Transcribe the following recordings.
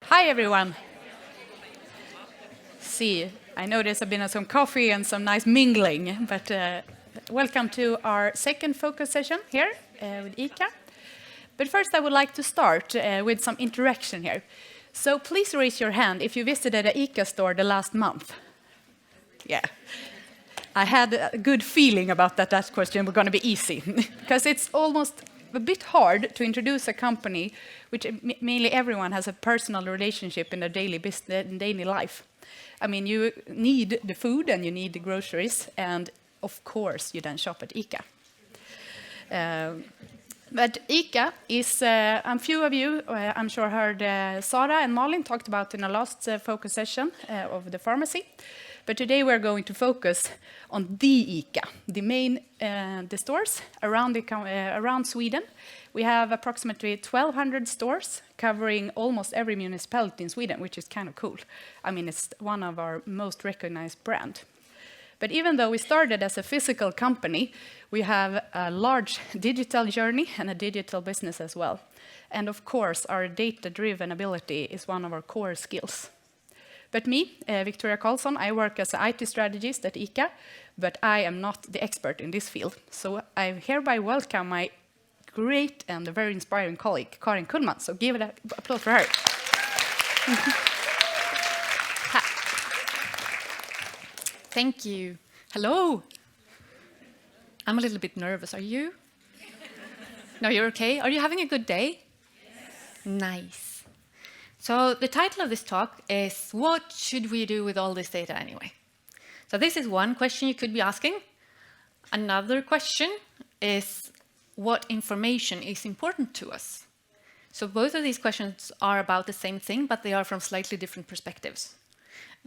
Hi, everyone. See, I know there's been some coffee and some nice mingling, but welcome to our second focus session here with ICA. But first, I would like to start with some interaction here. So please raise your hand if you visited an ICA store the last month. Yeah. I had a good feeling about that question was going to be easy, because it's almost a bit hard to introduce a company which mainly everyone has a personal relationship in their daily life. I mean, you need the food and you need the groceries, and of course you then shop at ICA. But ICA is, a few of you, I'm sure heard Sara and Malin talked about in the last focus session of the pharmacy. But today we're going to focus on the ICA, the stores around Sweden. We have approximately 1,200 stores covering almost every municipality in Sweden, which is kind of cool. I mean, it's one of our most recognized brands. But even though we started as a physical company, we have a large digital journey and a digital business as well. And of course, our data-driven ability is one of our core skills. But me, Victoria Karlsson, I work as an IT strategist at ICA, but I am not the expert in this field. So I hereby welcome my great and very inspiring colleague, Karin Kullman. So give it an applause for her. Thank you. Hello. I'm a little bit nervous. Are you? No, you're okay? Are you having a good day? Yes. Nice. So the title of this talk is, what should we do with all this data anyway? So this is one question you could be asking. Another question is, what information is important to us? So both of these questions are about the same thing, but they are from slightly different perspectives.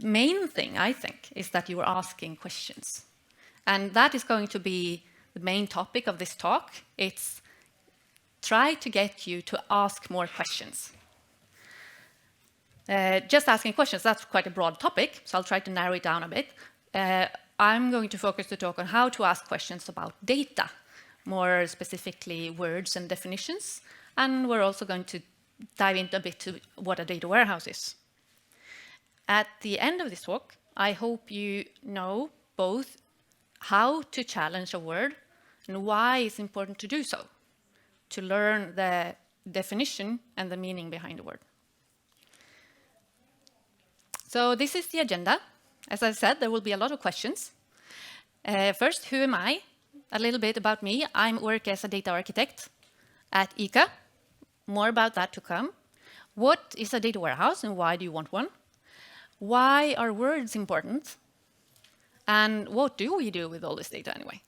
Main thing, I think, is that you are asking questions. And that is going to be the main topic of this talk. It's try to get you to ask more questions. Just asking questions, that's quite a broad topic, so I'll try to narrow it down a bit. I'm going to focus the talk on how to ask questions about data, more specifically words and definitions, and we're also going to dive into a bit to what a data warehouse is. At the end of this talk, I hope you know both how to challenge a word and why it's important to do so, to learn the definition and the meaning behind the word. So this is the agenda. As I said, there will be a lot of questions. First, who am I? A little bit about me. I work as a data architect at ICA. More about that to come. What is a data warehouse and why do you want one? Why are words important? And what do we do with all this data anyway?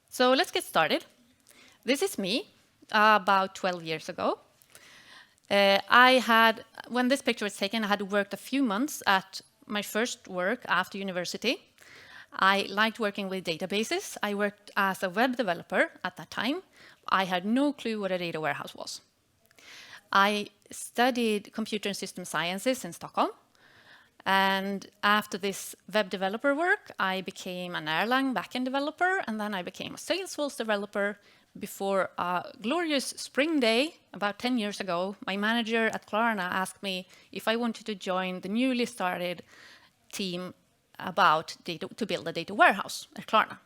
So let's get started. This is me about 12 years ago. When this picture was taken, I had worked a few months at my first work after university. I liked working with databases. I worked as a web developer at that time. I had no clue what a data warehouse was. I studied computer and system sciences in Stockholm. And after this web developer work, I became an Erlang backend developer, and then I became a Salesforce developer. Before a glorious spring day, about 10 years ago, my manager at Klarna asked me if I wanted to join the newly started team about data, to build a data warehouse at Klarna.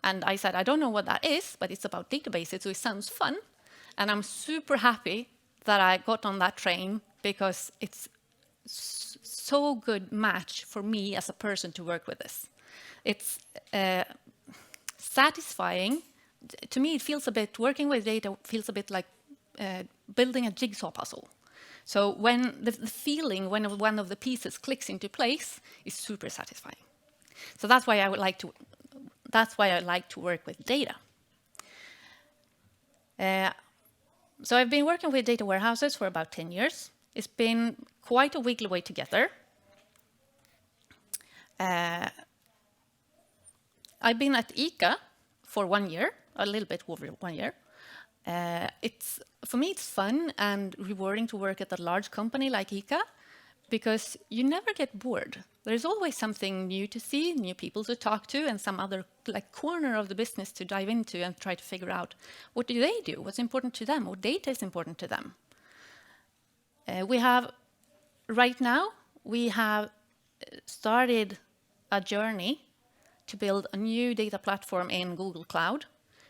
And I said, I don't know what that is, but it's about databases, so it sounds fun. And I'm super happy that I got on that train because it's so good match for me as a person to work with this. It's satisfying. To me, it feels a bit, working with data feels a bit like building a jigsaw puzzle. So when the feeling when one of the pieces clicks into place is super satisfying. So that's why I like to work with data. So I've been working with data warehouses for about 10 years. It's been quite a wiggly way to get there. I've been at ICA for 1 year, a little bit over 1 year. For me, it's fun and rewarding to work at a large company like ICA because you never get bored. There's always something new to see, new people to talk to, and some other corner of the business to dive into and try to figure out what do they do, what's important to them, what data is important to them. Right now, we have started a journey to build a new data platform in Google Cloud.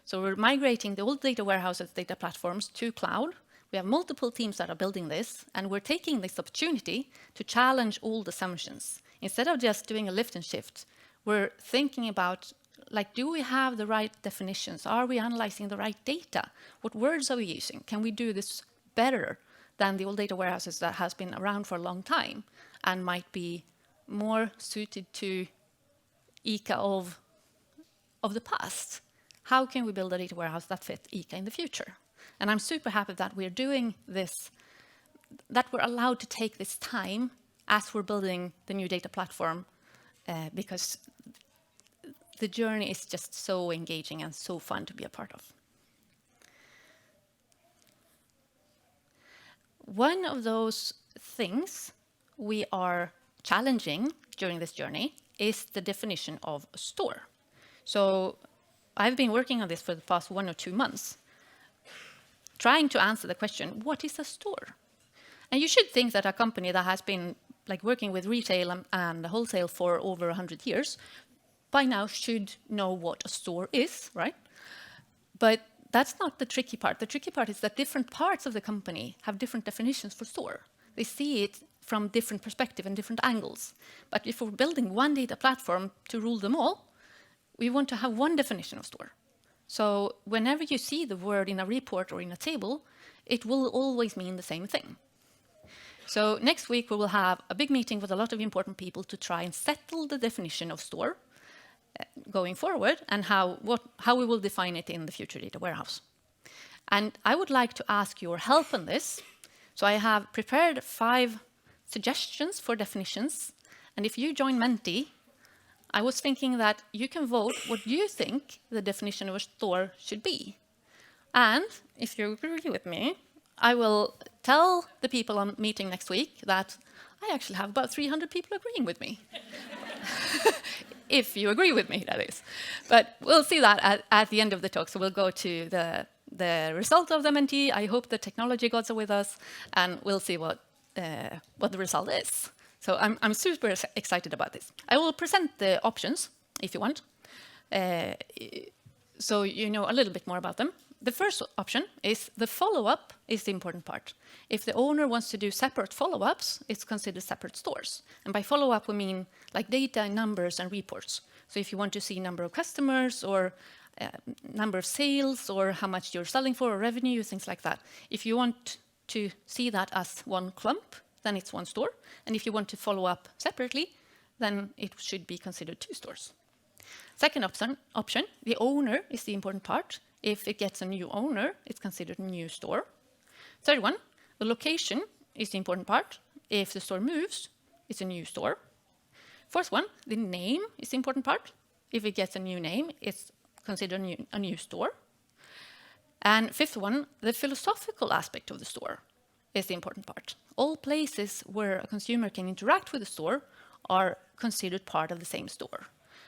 So we're migrating the old data warehouses, data platforms to cloud. We have multiple teams that are building this, and we're taking this opportunity to challenge old assumptions. Instead of just doing a lift and shift, we're thinking about, like, do we have the right definitions? Are we analyzing the right data? What words are we using? Can we do this better than the old data warehouses that has been around for a long time and might be more suited to ICA of the past? How can we build a data warehouse that fits ICA in the future? And I'm super happy that we're doing this, that we're allowed to take this time as we're building the new data platform, because the journey is just so engaging and so fun to be a part of. One of those things we are challenging during this journey is the definition of a store. So I've been working on this for the past 1 or 2 months, trying to answer the question, what is a store? And you should think that a company that has been working with retail and wholesale for over 100 years by now should know what a store is, right? But that's not the tricky part. The tricky part is that different parts of the company have different definitions for store. They see it from different perspectives and different angles. But if we're building one data platform to rule them all, we want to have one definition of store. So whenever you see the word in a report or in a table, it will always mean the same thing. So next week we will have a big meeting with a lot of important people to try and settle the definition of store going forward and how we will define it in the future data warehouse. And I would like to ask your help on this. So I have prepared 5 suggestions for definitions. And if you join Menti, I was thinking that you can vote what you think the definition of a store should be. And if you agree with me, I will tell the people I'm meeting next week that I actually have about 300 people agreeing with me. If you agree with me, that is. But we'll see that at the end of the talk. So we'll go to the result of the Menti. I hope the technology gods are with us, and we'll see what the result is. So I'm super excited about this. I will present the options, if you want, so you know a little bit more about them. The first option is the follow-up is the important part. If the owner wants to do separate follow-ups, it's considered separate stores. And by follow-up, we mean like data, numbers, and reports. So if you want to see number of customers or number of sales or how much you're selling for or revenue, things like that. If you want to see that as one clump, then it's one store. And if you want to follow up separately, then it should be considered 2 stores. Second option, the owner is the important part. If it gets a new owner, it's considered a new store. Third one, the location is the important part. If the store moves, it's a new store. Fourth one, the name is the important part. If it gets a new name, it's considered a new store. And fifth one, the philosophical aspect of the store is the important part. All places where a consumer can interact with the store are considered part of the same store.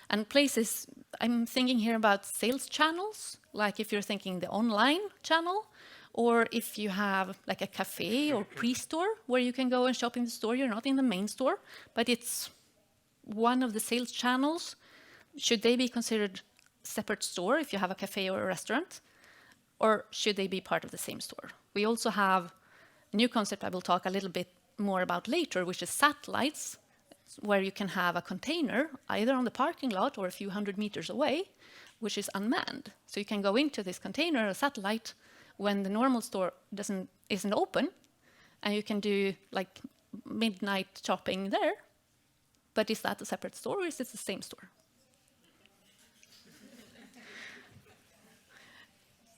And places, I'm thinking here about sales channels, like if you're thinking the online channel, or if you have like a cafe or pre-store where you can go and shop in the store, you're not in the main store, but it's one of the sales channels. Should they be considered separate store if you have a cafe or a restaurant? Or should they be part of the same store? We also have a new concept I will talk a little bit more about later, which is satellites, where you can have a container either on the parking lot or a few hundred meters away, which is unmanned. So you can go into this container, a satellite, when the normal store isn't open, and you can do like midnight shopping there. But is that a separate store or is it the same store?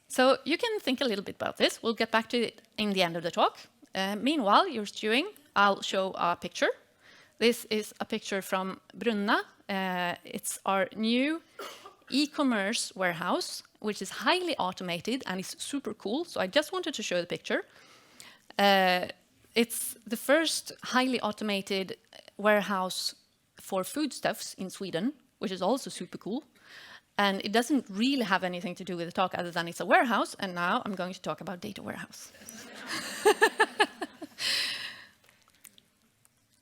So you can think a little bit about this. We'll get back to it in the end of the talk. Meanwhile, you're stewing. I'll show a picture. This is a picture from Brunna. It's our new e-commerce warehouse, which is highly automated and is super cool. So I just wanted to show the picture. It's the first highly automated warehouse for foodstuffs in Sweden, which is also super cool. And it doesn't really have anything to do with the talk other than it's a warehouse. And now I'm going to talk about data warehouse.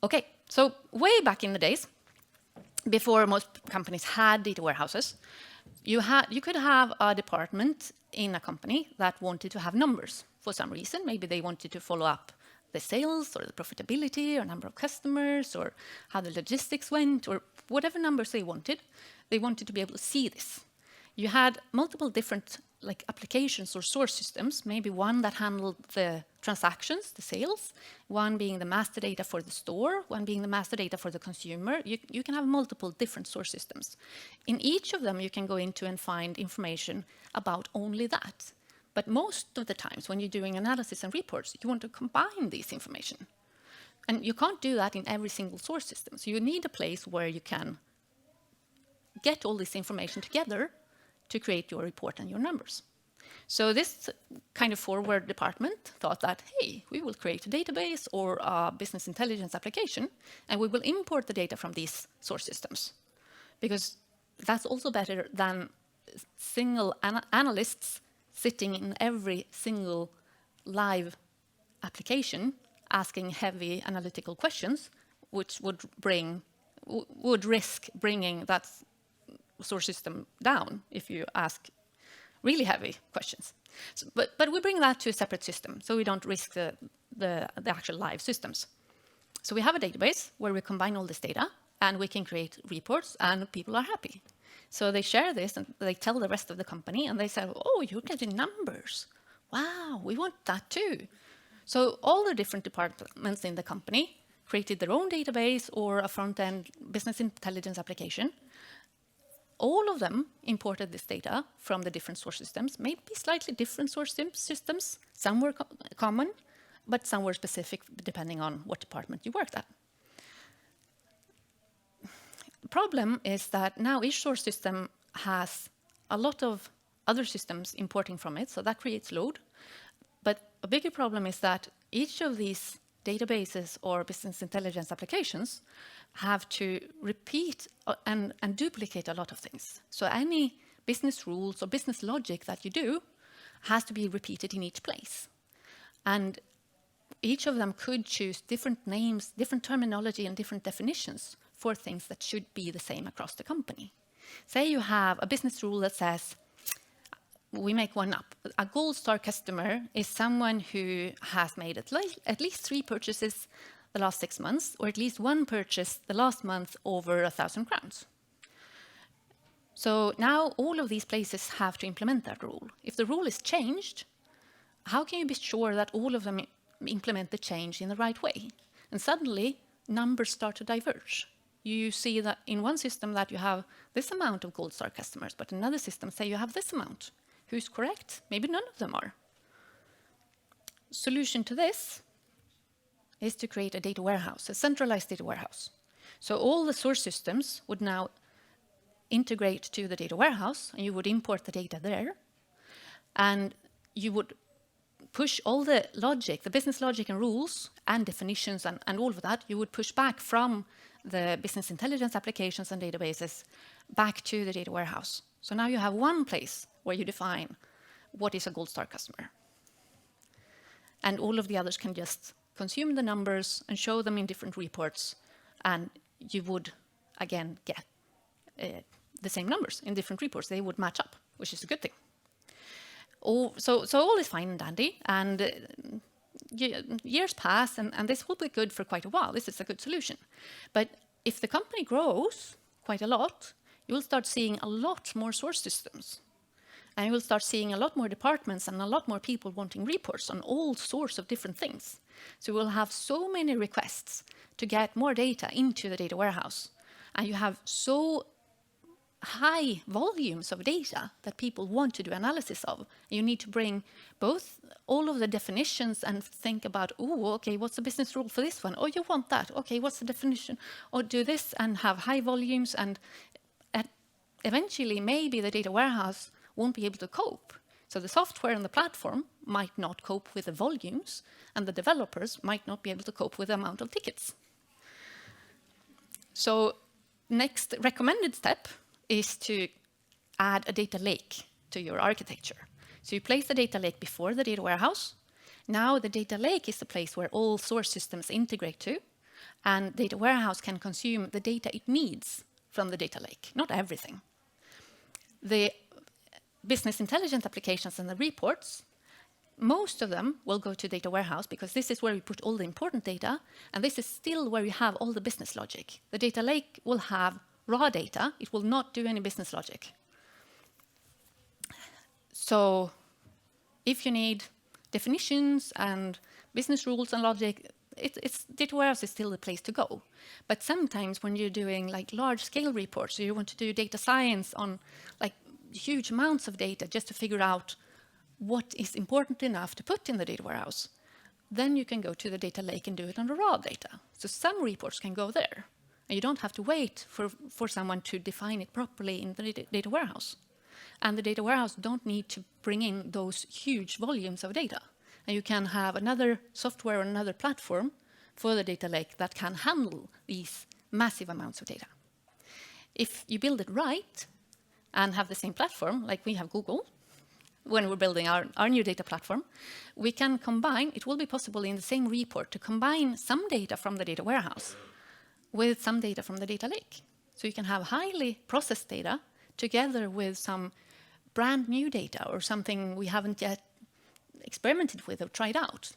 Okay, so way back in the days, before most companies had data warehouses, you could have a department in a company that wanted to have numbers for some reason. Maybe they wanted to follow up the sales or the profitability or number of customers or how the logistics went or whatever numbers they wanted to be able to see this. You had multiple different applications or source systems, maybe one that handled the transactions, the sales, one being the master data for the store, one being the master data for the consumer. You can have multiple different source systems. In each of them, you can go into and find information about only that. But most of the times when you're doing analysis and reports, you want to combine this information. And you can't do that in every single source system. So you need a place where you can get all this information together to create your report and your numbers. So this kind of forward department thought that, hey, we will create a database or a business intelligence application, and we will import the data from these source systems. Because that's also better than single analysts sitting in every single live application asking heavy analytical questions, which would risk bringing that source system down if you ask really heavy questions. So, but we bring that to a separate system, so we don't risk the actual live systems. So we have a database where we combine all this data, and we can create reports, and people are happy. So they share this, and they tell the rest of the company, and they say, oh, you're getting numbers. Wow, we want that too. So all the different departments in the company created their own database or a front-end business intelligence application. All of them imported this data from the different source systems, maybe slightly different source systems. Some were common, but some were specific depending on what department you worked at. The problem is that now each source system has a lot of other systems importing from it, so that creates load. But a bigger problem is that each of these databases or business intelligence applications have to repeat and duplicate a lot of things. So any business rules or business logic that you do has to be repeated in each place. And each of them could choose different names, different terminology, and different definitions for things that should be the same across the company. Say you have a business rule that says, we make one up. A gold star customer is someone who has made at least 3 purchases the last 6 months, or at least 1 purchase the last month over 1,000 crowns. So now all of these places have to implement that rule. If the rule is changed, how can you be sure that all of them implement the change in the right way? And suddenly, numbers start to diverge. You see that in one system that you have this amount of gold star customers, but another system say you have this amount. Who's correct? Maybe none of them are. Solution to this is to create a data warehouse, a centralized data warehouse. So all the source systems would now integrate to the data warehouse, and you would import the data there. And you would push all the logic, the business logic and rules and definitions and all of that, you would push back from the business intelligence applications and databases back to the data warehouse. So now you have one place where you define what is a gold star customer. And all of the others can just consume the numbers and show them in different reports, and you would, again, get the same numbers in different reports. They would match up, which is a good thing. So all is fine and dandy, and years pass, and this will be good for quite a while. This is a good solution. But if the company grows quite a lot, you will start seeing a lot more source systems. And you will start seeing a lot more departments and a lot more people wanting reports on all sorts of different things. So you will have so many requests to get more data into the data warehouse. And you have so high volumes of data that people want to do analysis of. You need to bring both all of the definitions and think about, oh, okay, what's the business rule for this one? Oh, you want that. Okay, what's the definition? Or do this and have high volumes, and eventually maybe the data warehouse won't be able to cope. So the software and the platform might not cope with the volumes, and the developers might not be able to cope with the amount of tickets. So next recommended step is to add a data lake to your architecture. So you place the data lake before the data warehouse. Now the data lake is the place where all source systems integrate to. And data warehouse can consume the data it needs from the data lake, not everything. The business intelligence applications and the reports, most of them will go to data warehouse because this is where we put all the important data, and this is still where you have all the business logic. The data lake will have raw data. It will not do any business logic. So if you need definitions and business rules and logic, data warehouse is still the place to go. But sometimes when you're doing like large-scale reports, so you want to do data science on like huge amounts of data just to figure out what is important enough to put in the data warehouse, then you can go to the data lake and do it on the raw data. So some reports can go there, and you don't have to wait for someone to define it properly in the data warehouse. And the data warehouse don't need to bring in those huge volumes of data. And you can have another software or another platform for the data lake that can handle these massive amounts of data. If you build it right and have the same platform, like we have Google, when we're building our new data platform, we can combine, it will be possible in the same report to combine some data from the data warehouse with some data from the data lake. So you can have highly processed data together with some brand new data or something we haven't yet experimented with or tried out.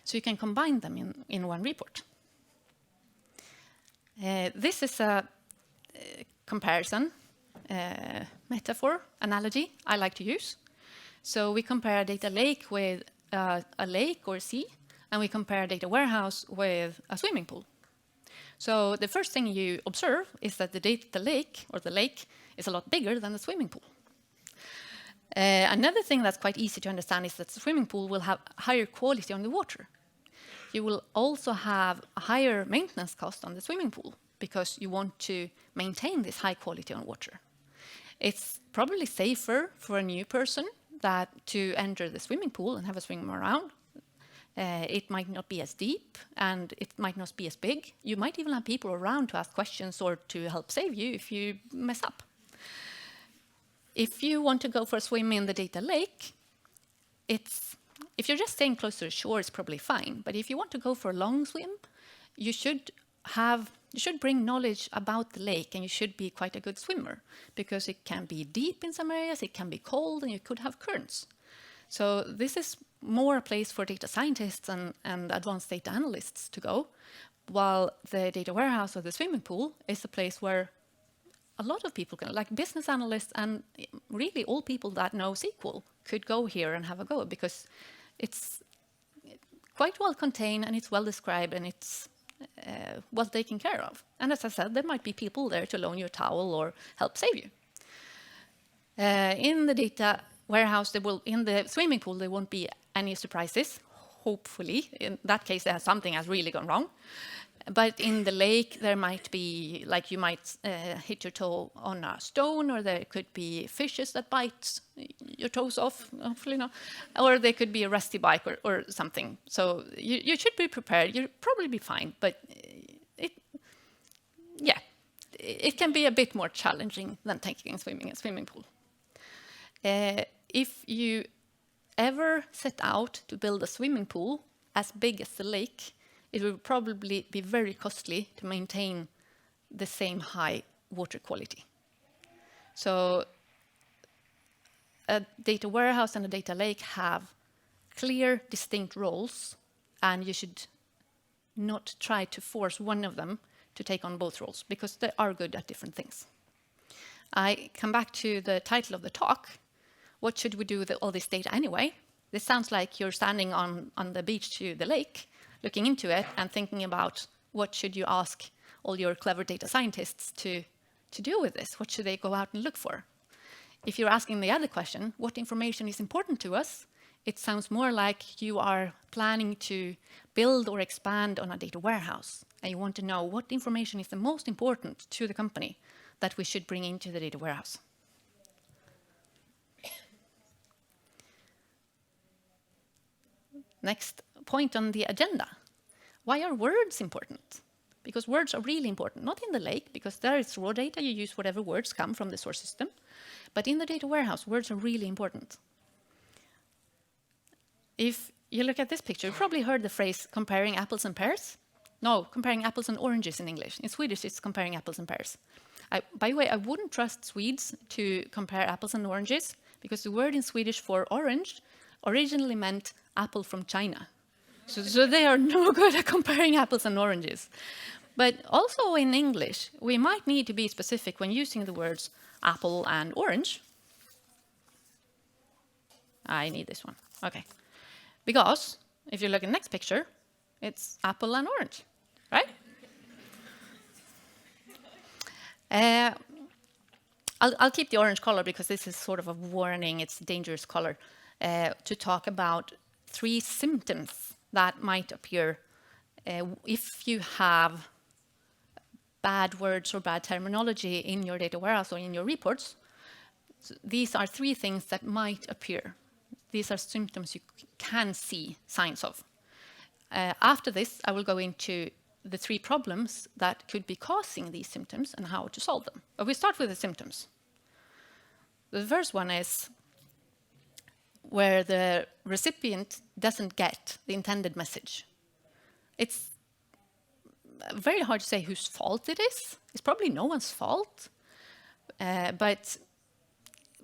So you can combine them in one report. This is a comparison, metaphor, analogy I like to use. So we compare a data lake with a lake or sea, and we compare a data warehouse with a swimming pool. So the first thing you observe is that the data lake, or the lake, is a lot bigger than the swimming pool. Another thing that's quite easy to understand is that the swimming pool will have higher quality on the water. You will also have a higher maintenance cost on the swimming pool because you want to maintain this high quality on water. It's probably safer for a new person to enter the swimming pool and have a swim around. It might not be as deep and it might not be as big. You might even have people around to ask questions or to help save you if you mess up. If you want to go for a swim in the data lake, if you're just staying close to the shore, it's probably fine. But if you want to go for a long swim, you should bring knowledge about the lake, and you should be quite a good swimmer because it can be deep in some areas, it can be cold, and you could have currents. So this is more a place for data scientists and advanced data analysts to go, while the data warehouse or the swimming pool is a place where a lot of people can, like business analysts and really all people that know SQL could go here and have a go because it's quite well contained and it's well described and it's well taken care of. And as I said, there might be people there to loan you a towel or help save you. In the data warehouse, in the swimming pool, there won't be any surprises, hopefully. In that case, something has really gone wrong. But in the lake, there might be, like you might hit your toe on a stone, or there could be fishes that bite your toes off, hopefully not. Or there could be a rusty bike or something. So you should be prepared. You'll probably be fine. But it can be a bit more challenging than taking and swimming in a swimming pool. If you ever set out to build a swimming pool as big as the lake, it will probably be very costly to maintain the same high water quality. So a data warehouse and a data lake have clear, distinct roles, and you should not try to force one of them to take on both roles, because they are good at different things. I come back to the title of the talk. What should we do with all this data anyway? This sounds like you're standing on the beach to the lake, looking into it and thinking about what should you ask all your clever data scientists to do with this? What should they go out and look for? If you're asking the other question, what information is important to us? It sounds more like you are planning to build or expand on a data warehouse, and you want to know what information is the most important to the company that we should bring into the data warehouse. Next point on the agenda. Why are words important? Because words are really important, not in the lake, because there is raw data, you use whatever words come from the source system. But in the data warehouse, words are really important. If you look at this picture, you've probably heard the phrase comparing apples and pears. No, comparing apples and oranges in English. In Swedish, it's comparing apples and pears. By the way, I wouldn't trust Swedes to compare apples and oranges because the word in Swedish for orange originally meant apple from China. So they are no good at comparing apples and oranges. But also in English, we might need to be specific when using the words apple and orange. I need this one. Okay. Because if you look at the next picture, it's apple and orange, right? I'll keep the orange color because this is sort of a warning, it's a dangerous color, to talk about 3 symptoms that might appear if you have bad words or bad terminology in your data warehouse or in your reports. So these are 3 things that might appear. These are symptoms you can see signs of. After this, I will go into the 3 problems that could be causing these symptoms and how to solve them. But we start with the symptoms. The first one is where the recipient doesn't get the intended message. It's very hard to say whose fault it is. It's probably no one's fault, but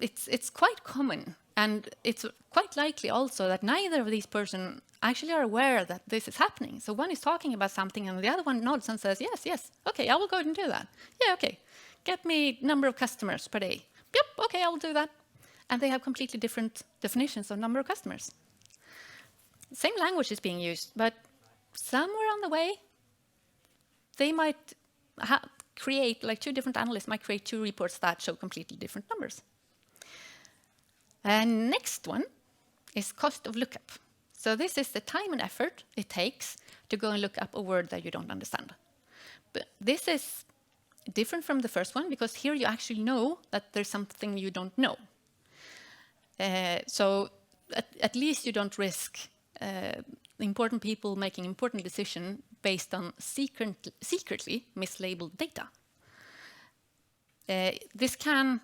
it's quite common. And it's quite likely also that neither of these persons actually are aware that this is happening. So one is talking about something and the other one nods and says, yes, okay, I will go ahead and do that. Yeah, okay, get me number of customers per day. Yep, okay, I will do that. And they have completely different definitions of number of customers. Same language is being used, but somewhere on the way, they might create, like 2 different analysts might create 2 reports that show completely different numbers. And next one is cost of lookup. So this is the time and effort it takes to go and look up a word that you don't understand. But this is different from the first one because here you actually know that there's something you don't know. So at least you don't risk important people making important decisions based on secretly mislabeled data. This can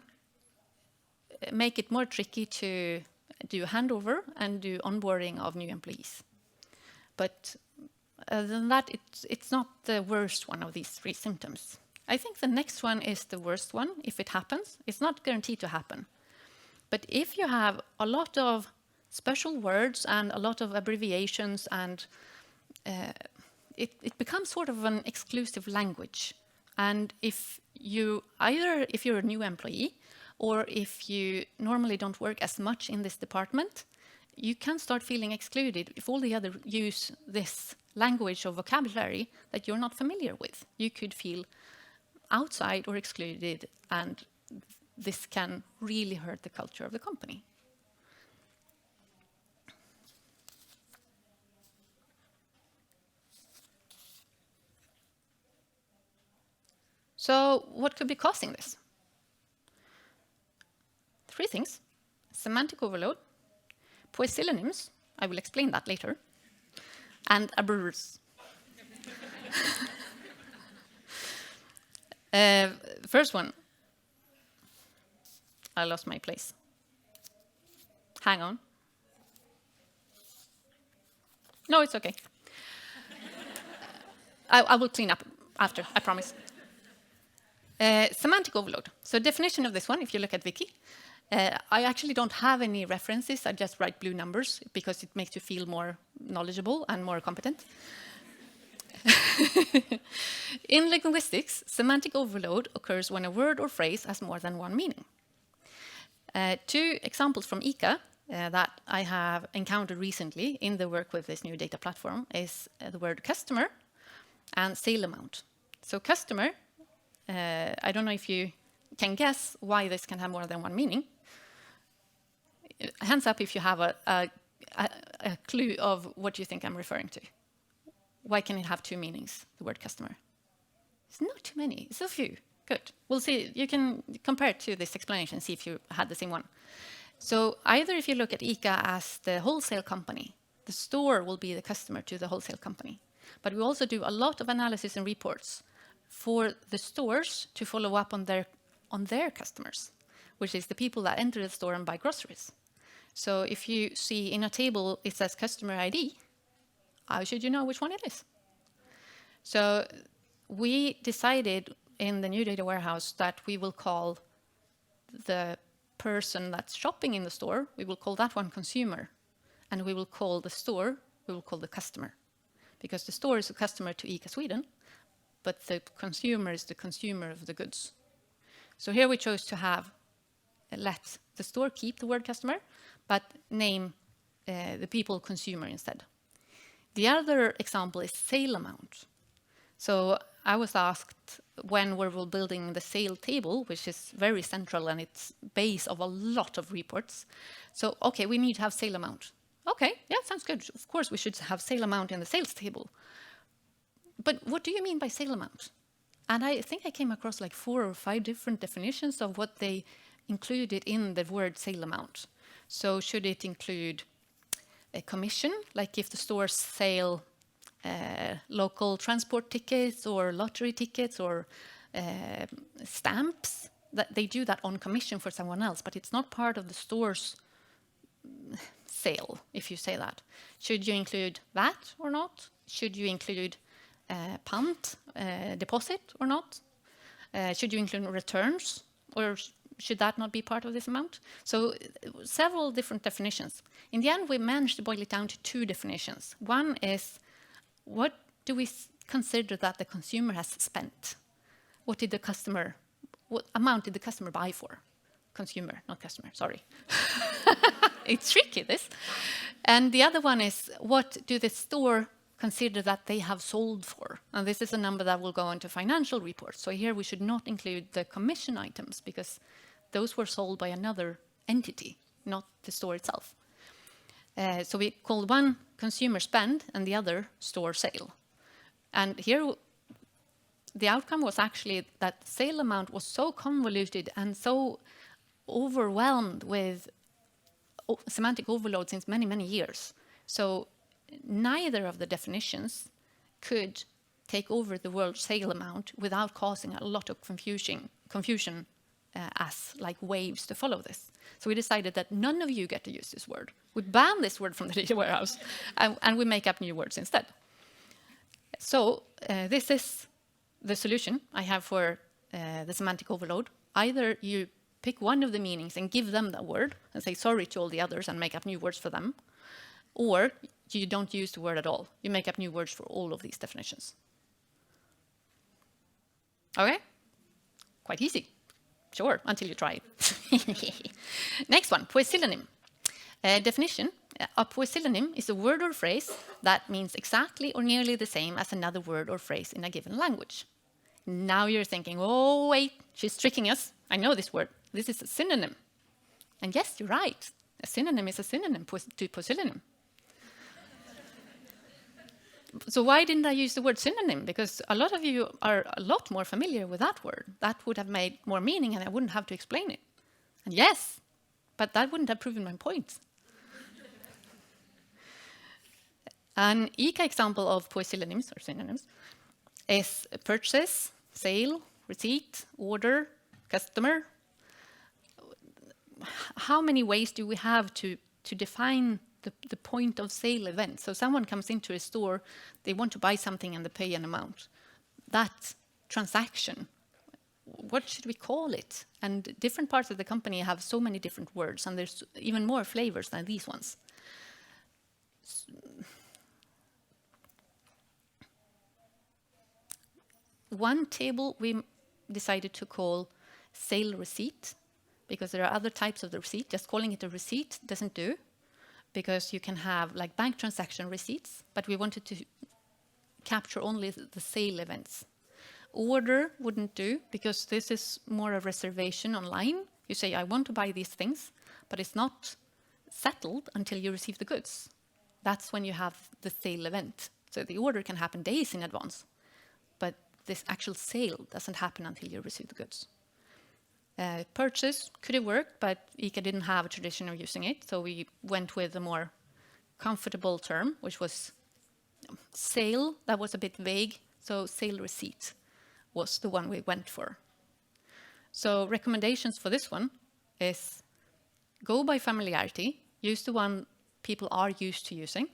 make it more tricky to do handover and do onboarding of new employees. But other than that, it's not the worst one of these 3 symptoms. I think the next one is the worst one if it happens. It's not guaranteed to happen. But if you have a lot of special words and a lot of abbreviations and it becomes sort of an exclusive language. And if you're a new employee or if you normally don't work as much in this department, you can start feeling excluded if all the others use this language or vocabulary that you're not familiar with. You could feel outside or excluded, and this can really hurt the culture of the company. So what could be causing this? 3 things: semantic overload, poor synonyms, I will explain that later, and abrurs. First one. I lost my place. Hang on. No, it's okay. I will clean up after, I promise. Semantic overload. So definition of this one, if you look at Wiki, I actually don't have any references. I just write blue numbers because it makes you feel more knowledgeable and more competent. In linguistics, semantic overload occurs when a word or phrase has more than one meaning. 2 examples from ICA that I have encountered recently in the work with this new data platform is the word customer and sale amount. So customer, I don't know if you can guess why this can have more than one meaning. Hands up if you have a clue of what you think I'm referring to. Why can it have 2 meanings, the word customer? It's not too many, it's a few. Good. We'll see. You can compare it to this explanation and see if you had the same one. So either if you look at ICA as the wholesale company, the store will be the customer to the wholesale company. But we also do a lot of analysis and reports for the stores to follow up on their customers, which is the people that enter the store and buy groceries. So if you see in a table it says customer ID, how should you know which one it is? So we decided in the new data warehouse that we will call the person that's shopping in the store, we will call that one consumer. And we will call the store, we will call the customer. Because the store is a customer to ICA Sweden, but the consumer is the consumer of the goods. So here we chose to have let the store keep the word customer, but name the people consumer instead. The other example is sale amount. So I was asked when we were building the sale table, which is very central and it's base of a lot of reports. So, okay, we need to have sale amount. Okay, yeah, sounds good. Of course, we should have sale amount in the sales table. But what do you mean by sale amount? And I think I came across like 4 or 5 different definitions of what they included in the word sale amount. So should it include a commission, like if the stores sell local transport tickets or lottery tickets or stamps, that they do that on commission for someone else, but it's not part of the store's sale, if you say that. Should you include that or not? Should you include pant, deposit or not? Should you include returns, or should that not be part of this amount? So several different definitions. In the end, we managed to boil it down to 2 definitions. One is, what do we consider that the consumer has spent? What amount did the customer buy for? Consumer, not customer, sorry. It's tricky, this. And the other one is, what do the store consider that they have sold for? And this is a number that will go into financial reports. So here we should not include the commission items because those were sold by another entity, not the store itself. So we called one consumer spend and the other store sale. And here the outcome was actually that the sale amount was so convoluted and so overwhelmed with semantic overload since many, many years. So neither of the definitions could take over the word sale amount without causing a lot of confusion as like waves to follow this. So we decided that none of you get to use this word. We ban this word from the data warehouse and we make up new words instead. So this is the solution I have for the semantic overload. Either you pick one of the meanings and give them that word and say sorry to all the others and make up new words for them, or you don't use the word at all. You make up new words for all of these definitions. Okay? Quite easy. Sure, until you try it. Next one, poesynonym. Definition. A poesynonym is a word or phrase that means exactly or nearly the same as another word or phrase in a given language. Now you're thinking, oh, wait, she's tricking us. I know this word. This is a synonym. And yes, you're right. A synonym is a synonym to poesynonym. So why didn't I use the word synonym? Because a lot of you are a lot more familiar with that word. That would have made more meaning and I wouldn't have to explain it. And yes, but that wouldn't have proven my point. An ICA example of poesynonyms or synonyms is purchase, sale, receipt, order, customer. How many ways do we have to define the point of sale event? So someone comes into a store, they want to buy something and they pay an amount. That transaction, what should we call it? And different parts of the company have so many different words, and there's even more flavors than these ones. One table we decided to call sale receipt, because there are other types of the receipt. Just calling it a receipt doesn't do, because you can have like bank transaction receipts, but we wanted to capture only the sale events. Order wouldn't do, because this is more a reservation online. You say, I want to buy these things, but it's not settled until you receive the goods. That's when you have the sale event. So the order can happen days in advance, but this actual sale doesn't happen until you receive the goods. Purchase could have worked, but ICA didn't have a tradition of using it, so we went with a more comfortable term, which was sale. That was a bit vague, so sale receipt was the one we went for. So recommendations for this one is go by familiarity, use the one people are used to using,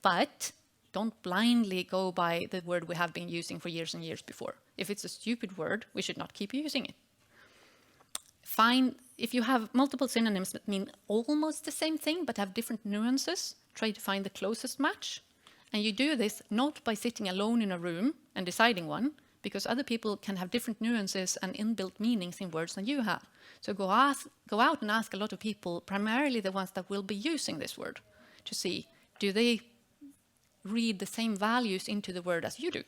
but don't blindly go by the word we have been using for years and years before. If it's a stupid word, we should not keep using it. If you have multiple synonyms that mean almost the same thing but have different nuances, try to find the closest match. And you do this not by sitting alone in a room and deciding one, because other people can have different nuances and inbuilt meanings in words than you have. So go out and ask a lot of people, primarily the ones that will be using this word, to see, do they read the same values into the word as you do?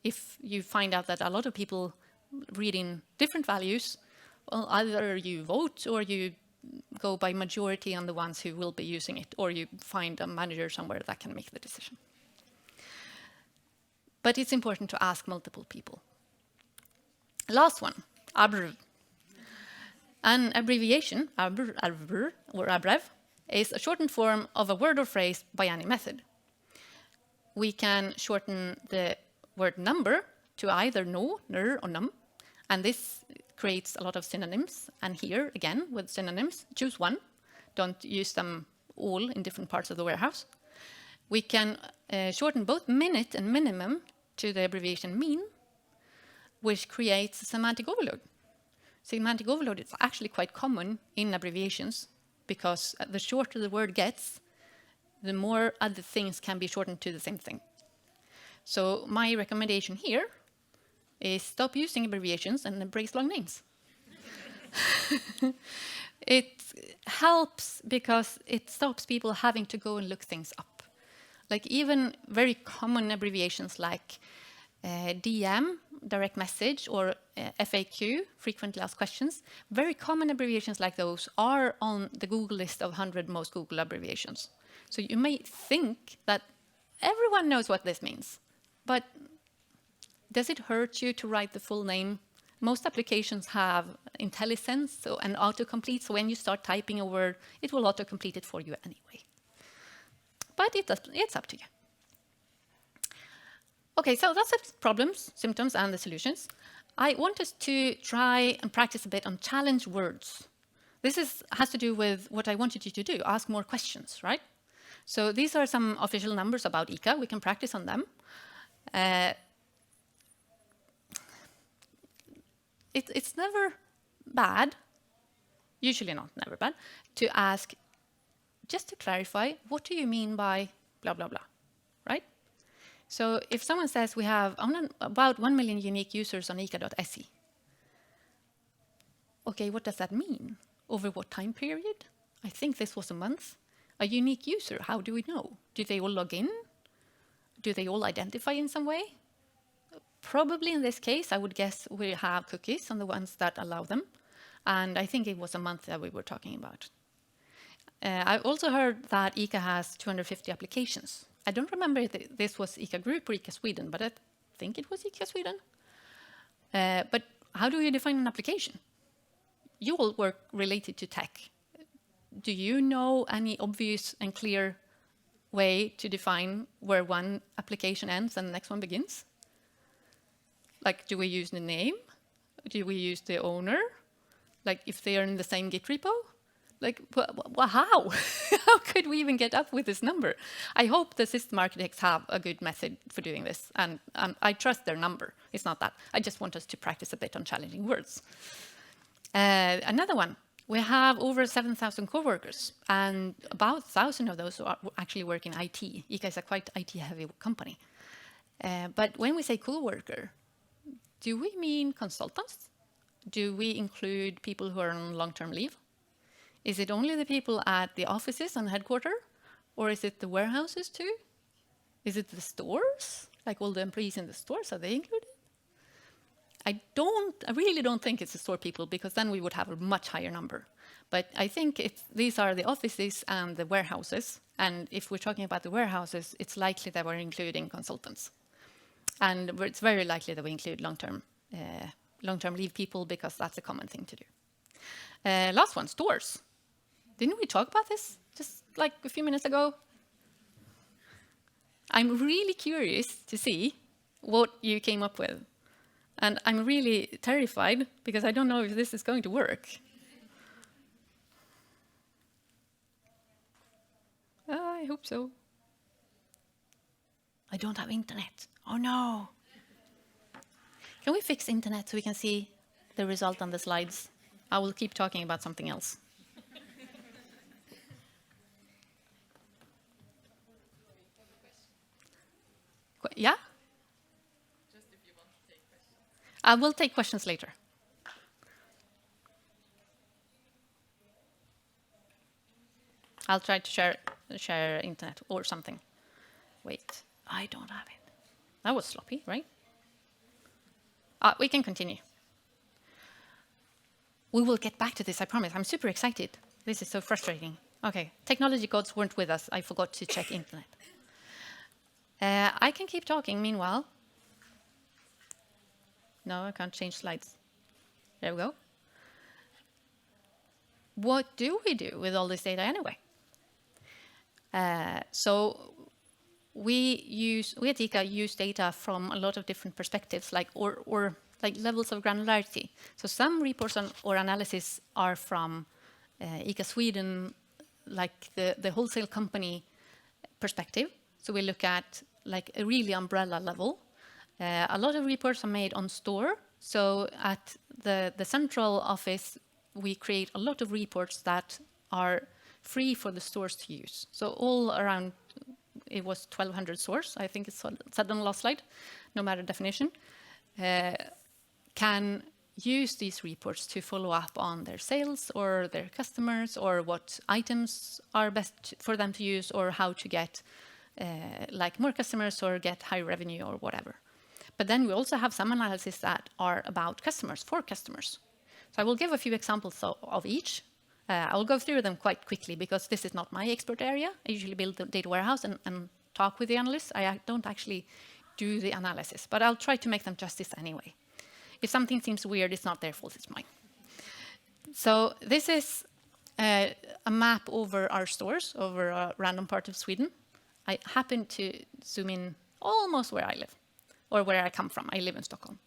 If you find out that a lot of people read in different values, well, either you vote or you go by majority on the ones who will be using it, or you find a manager somewhere that can make the decision. But it's important to ask multiple people. Last one, ABRV. An abbreviation, ABRV, or ABREV, is a shortened form of a word or phrase by any method. We can shorten the word number to either no, ner, or num, and this creates a lot of synonyms. And here, again, with synonyms, choose one. Don't use them all in different parts of the warehouse. We can shorten both minute and minimum to the abbreviation mean, which creates a semantic overload. Semantic overload is actually quite common in abbreviations, because the shorter the word gets, the more other things can be shortened to the same thing. So my recommendation here is stop using abbreviations and embrace long names. It helps because it stops people having to go and look things up. Like even very common abbreviations like DM, direct message, or FAQ, frequently asked questions, very common abbreviations like those are on the Google list of 100 most Google abbreviations. So you may think that everyone knows what this means, but does it hurt you to write the full name? Most applications have IntelliSense and autocomplete, so when you start typing a word, it will autocomplete it for you anyway. But it's up to you. Okay, so that's the problems, symptoms, and the solutions. I want us to try and practice a bit on challenge words. This has to do with what I wanted you to do, ask more questions, right? So these are some official numbers about ICA. We can practice on them. It's never bad, usually not never bad, to ask, just to clarify, what do you mean by blah, blah, blah, right? So if someone says we have about 1 million unique users on ICA.se, okay, what does that mean? Over what time period? I think this was a month. A unique user, how do we know? Do they all log in? Do they all identify in some way? Probably in this case, I would guess we have cookies on the ones that allow them. And I think it was a month that we were talking about. I've also heard that ICA has 250 applications. I don't remember if this was ICA Group or ICA Sweden, but I think it was ICA Sweden. But how do you define an application? You all work related to tech. Do you know any obvious and clear way to define where one application ends and the next one begins? Like, do we use the name? Do we use the owner? Like, if they are in the same Git repo? Like, how? How could we even get up with this number? I hope the system architects have a good method for doing this, and I trust their number. It's not that. I just want us to practice a bit on challenging words. Another one. We have over 7,000 coworkers, and about 1,000 of those are actually work in IT. ICA is a quite IT-heavy company. But when we say coworker, do we mean consultants? Do we include people who are on long-term leave? Is it only the people at the offices and headquarters? Or is it the warehouses too? Is it the stores? Like all the employees in the stores, are they included? I really don't think it's the store people, because then we would have a much higher number. But I think these are the offices and the warehouses. And if we're talking about the warehouses, it's likely that we're including consultants. And it's very likely that we include long-term leave people, because that's a common thing to do. Last one, stores. Didn't we talk about this just like a few minutes ago? I'm really curious to see what you came up with. And I'm really terrified, because I don't know if this is going to work. I hope so. I don't have internet. Oh no. Can we fix internet so we can see the result on the slides? I will keep talking about something else. Yeah? Just if you want to take questions. I will take questions later. I'll try to share internet or something. Wait, I don't have it. That was sloppy, right? We can continue. We will get back to this, I promise. I'm super excited. This is so frustrating. Okay, technology gods weren't with us. I forgot to check internet. I can keep talking meanwhile. No, I can't change slides. There we go. What do we do with all this data anyway? So we at ICA use data from a lot of different perspectives, like like levels of granularity. So some reports or analysis are from ICA Sweden, like the wholesale company perspective. So we look at like a really umbrella level. A lot of reports are made on store. So at the central office, we create a lot of reports that are free for the stores to use. So all around, it was 1,200 stores, I think it's said on the last slide, no matter definition, can use these reports to follow up on their sales or their customers, or what items are best for them to use, or how to get like more customers or get high revenue or whatever. But then we also have some analysis that are about customers, for customers. So I will give a few examples of each. I will go through them quite quickly because this is not my expert area. I usually build the data warehouse and talk with the analysts. I don't actually do the analysis, but I'll try to make them justice anyway. If something seems weird, it's not their fault, it's mine. So this is a map over our stores, over a random part of Sweden. I happen to zoom in almost where I live, or where I come from. I live in Stockholm.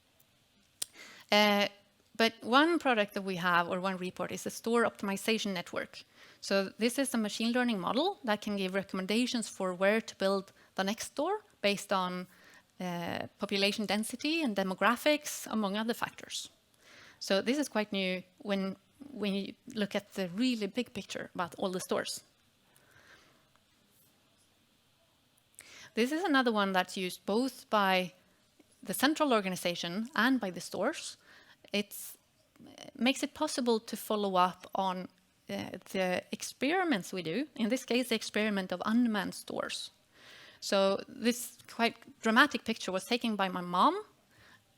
But one product that we have, or one report, is a store optimization network. So this is a machine learning model that can give recommendations for where to build the next store based on population density and demographics, among other factors. So this is quite new when you look at the really big picture about all the stores. This is another one that's used both by the central organization and by the stores. It makes it possible to follow up on the experiments we do, in this case, the experiment of unmanned stores. So this quite dramatic picture was taken by my mom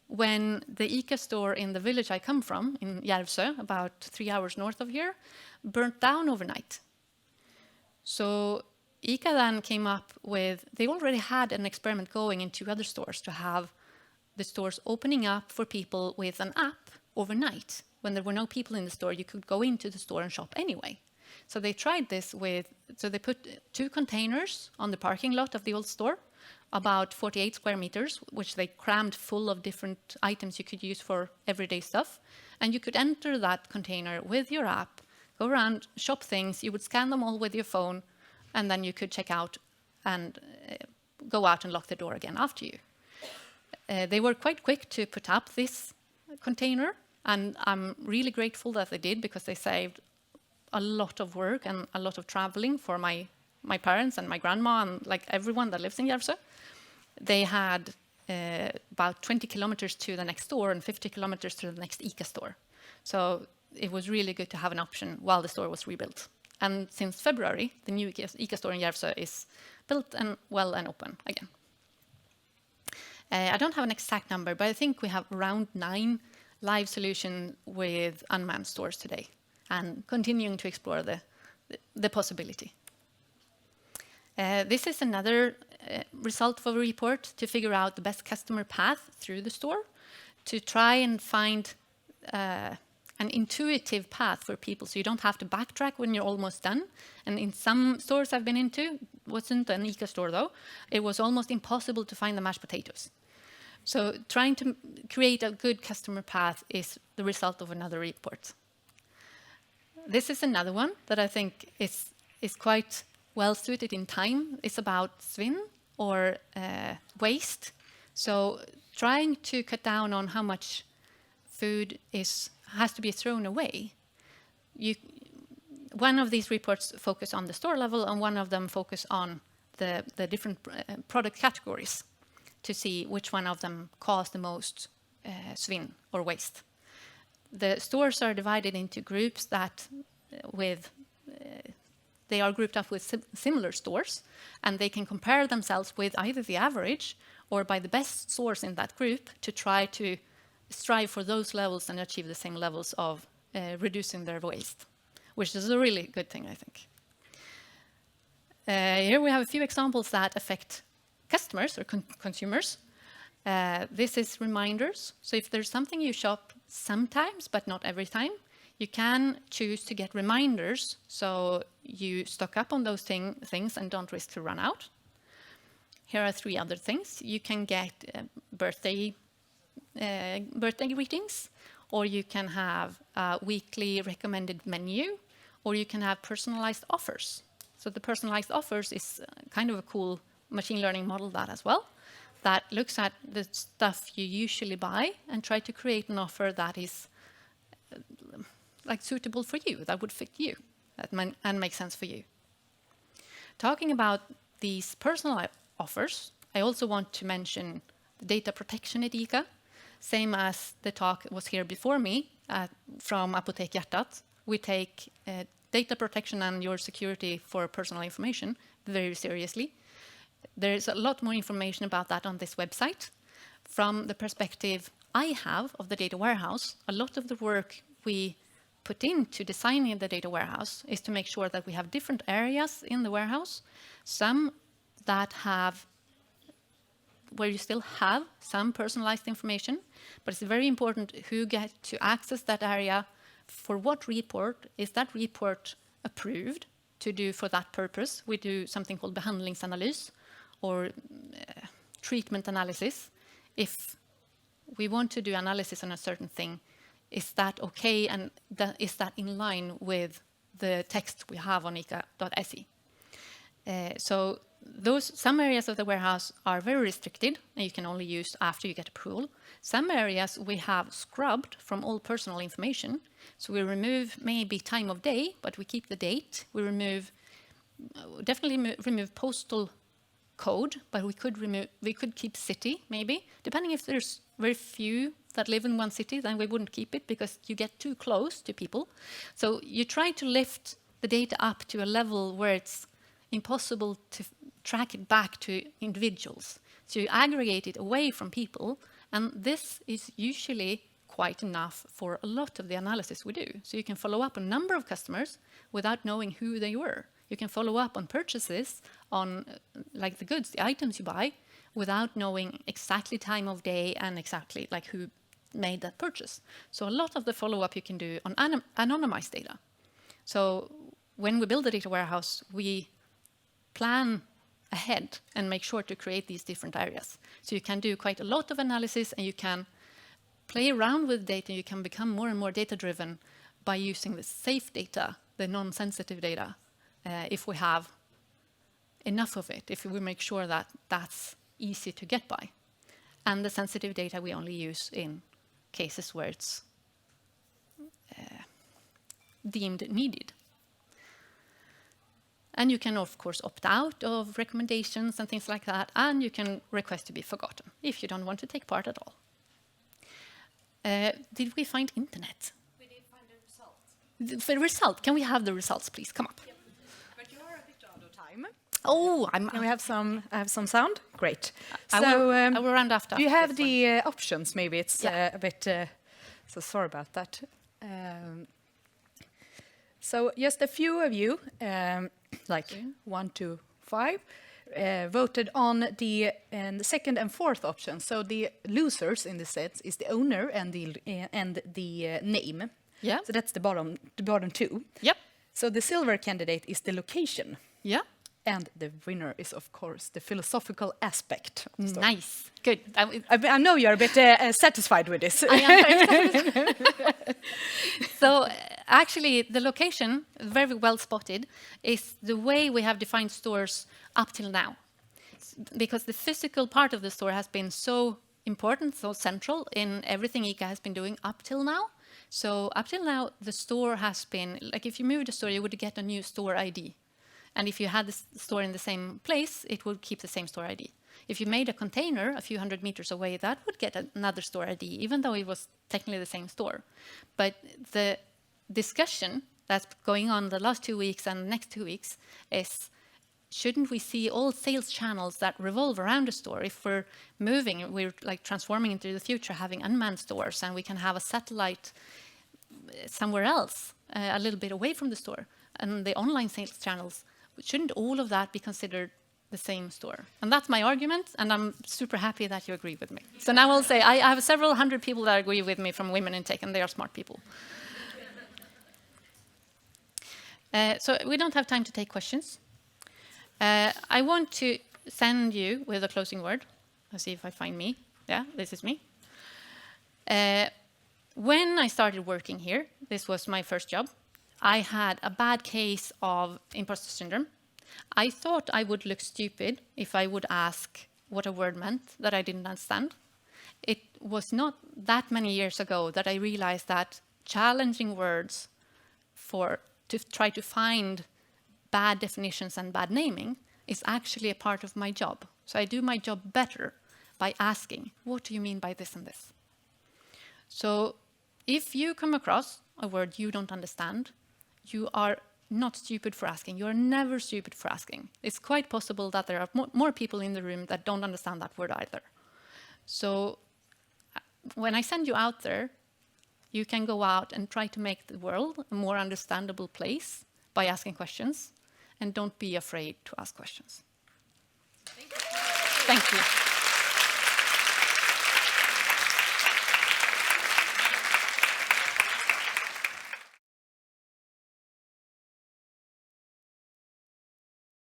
when the ICA store in the village I come from, in Järvsö, about 3 hours north of here, burnt down overnight. So ICA then came up with, they already had an experiment going in 2 other stores to have the stores opening up for people with an app overnight. When there were no people in the store, you could go into the store and shop anyway. So they tried this so they put 2 containers on the parking lot of the old store, about 48 square meters, which they crammed full of different items you could use for everyday stuff. And you could enter that container with your app, go around, shop things, you would scan them all with your phone, and then you could check out and go out and lock the door again after you. They were quite quick to put up this container, and I'm really grateful that they did, because they saved a lot of work and a lot of traveling for my parents and my grandma and like everyone that lives in Järvsö. They had about 20 kilometers to the next store and 50 kilometers to the next ICA store. So it was really good to have an option while the store was rebuilt. And since February, the new ICA store in Järvsö is built and well and open again. I don't have an exact number, but I think we have around 9 live solutions with unmanned stores today, and continuing to explore the possibility. This is another result of a report to figure out the best customer path through the store, to try and find an intuitive path for people, so you don't have to backtrack when you're almost done. And in some stores I've been into, wasn't an ICA store though, it was almost impossible to find the mashed potatoes. So trying to create a good customer path is the result of another report. This is another one that I think is quite well suited in time. It's about Svinn, or waste. So trying to cut down on how much food has to be thrown away. One of these reports focus on the store level, and one of them focus on the different product categories to see which one of them cause the most svinn or waste. The stores are divided into groups that they are grouped up with similar stores, and they can compare themselves with either the average or by the best source in that group to try to strive for those levels and achieve the same levels of reducing their waste, which is a really good thing, I think. Here we have a few examples that affect customers or consumers. This is reminders. So if there's something you shop sometimes, but not every time, you can choose to get reminders so you stock up on those things and don't risk to run out. Here are 3 other things. You can get birthday greetings, or you can have a weekly recommended menu, or you can have personalized offers. So the personalized offers is kind of a cool machine learning model as well, that looks at the stuff you usually buy and try to create an offer that is like suitable for you, that would fit you, and make sense for you. Talking about these personalized offers, I also want to mention data protection at ICA. Same as the talk was here before me from Apotek Hjärtat. We take data protection and your security for personal information very seriously. There's a lot more information about that on this website. From the perspective I have of the data warehouse, a lot of the work we put into designing the data warehouse is to make sure that we have different areas in the warehouse, some that have where you still have some personalized information, but it's very important who gets to access that area. For what report is that report approved to do for that purpose? We do something called behandlingsanalys or treatment analysis. If we want to do analysis on a certain thing, is that okay, and is that in line with the text we have on ICA.se? So some areas of the warehouse are very restricted, and you can only use after you get approval. Some areas we have scrubbed from all personal information. So we remove maybe time of day, but we keep the date. We definitely remove postal code, but we could keep city, maybe. Depending if there's very few that live in one city, then we wouldn't keep it because you get too close to people. So you try to lift the data up to a level where it's impossible to track it back to individuals. So you aggregate it away from people, and this is usually quite enough for a lot of the analysis we do. So you can follow up on a number of customers without knowing who they were. You can follow up on purchases, on like the goods, the items you buy, without knowing exactly time of day and exactly like who made that purchase. So a lot of the follow-up you can do on anonymized data. So when we build a data warehouse, we plan ahead and make sure to create these different areas. So you can do quite a lot of analysis, and you can play around with data. You can become more and more data-driven by using the safe data, the non-sensitive data, if we have enough of it, if we make sure that that's easy to get by. And the sensitive data we only use in cases where it's deemed needed. And you can, of course, opt out of recommendations and things like that, and you can request to be forgotten if you don't want to take part at all. Did we find internet? We did find the result. The result. Can we have the results, please? Come up. Yep. But you are a bit out of time. Oh, Can we have some? I have some sound. Great. I will round after. Do you have the options? Maybe it's a bit. So sorry about that. So just a few of you, like 1 to 5, voted on the second and fourth option. So the losers in this set is the owner and the name. Yeah. So that's the bottom 2. Yep. So the silver candidate is the location. Yeah. And the winner is, of course, the philosophical aspect. Of the story. Nice. Good. I know you're a bit satisfied with this. I am very satisfied. So actually, the location, very well spotted, is the way we have defined stores up till now. it's because the physical part of the store has been so important, so central in everything ICA has been doing up till now. So up till now, the store has been, like if you moved a store, you would get a new store ID. And if you had the store in the same place, it would keep the same store ID. If you made a container a few hundred meters away, that would get another store ID, even though it was technically the same store. But the discussion that's going on the last 2 weeks and the next 2 weeks is, shouldn't we see all sales channels that revolve around a store? If we're moving, we're like transforming into the future, having unmanned stores, and we can have a satellite somewhere else, a little bit away from the store, and the online sales channels, shouldn't all of that be considered the same store? And that's my argument, and I'm super happy that you agree with me. So now I'll say I have several hundred people that agree with me from Women in Tech, and they are smart people. So we don't have time to take questions. I want to send you with a closing word. Let's see if I find me. Yeah, this is me. When I started working here, this was my first job, I had a bad case of imposter syndrome. I thought I would look stupid if I would ask what a word meant that I didn't understand. It was not that many years ago that I realized that challenging words to try to find bad definitions and bad naming is actually a part of my job. So I do my job better by asking, what do you mean by this and this? So if you come across a word you don't understand, you are not stupid for asking. You are never stupid for asking. It's quite possible that there are more people in the room that don't understand that word either. So when I send you out there, you can go out and try to make the world a more understandable place by asking questions, and don't be afraid to ask questions. Thank you.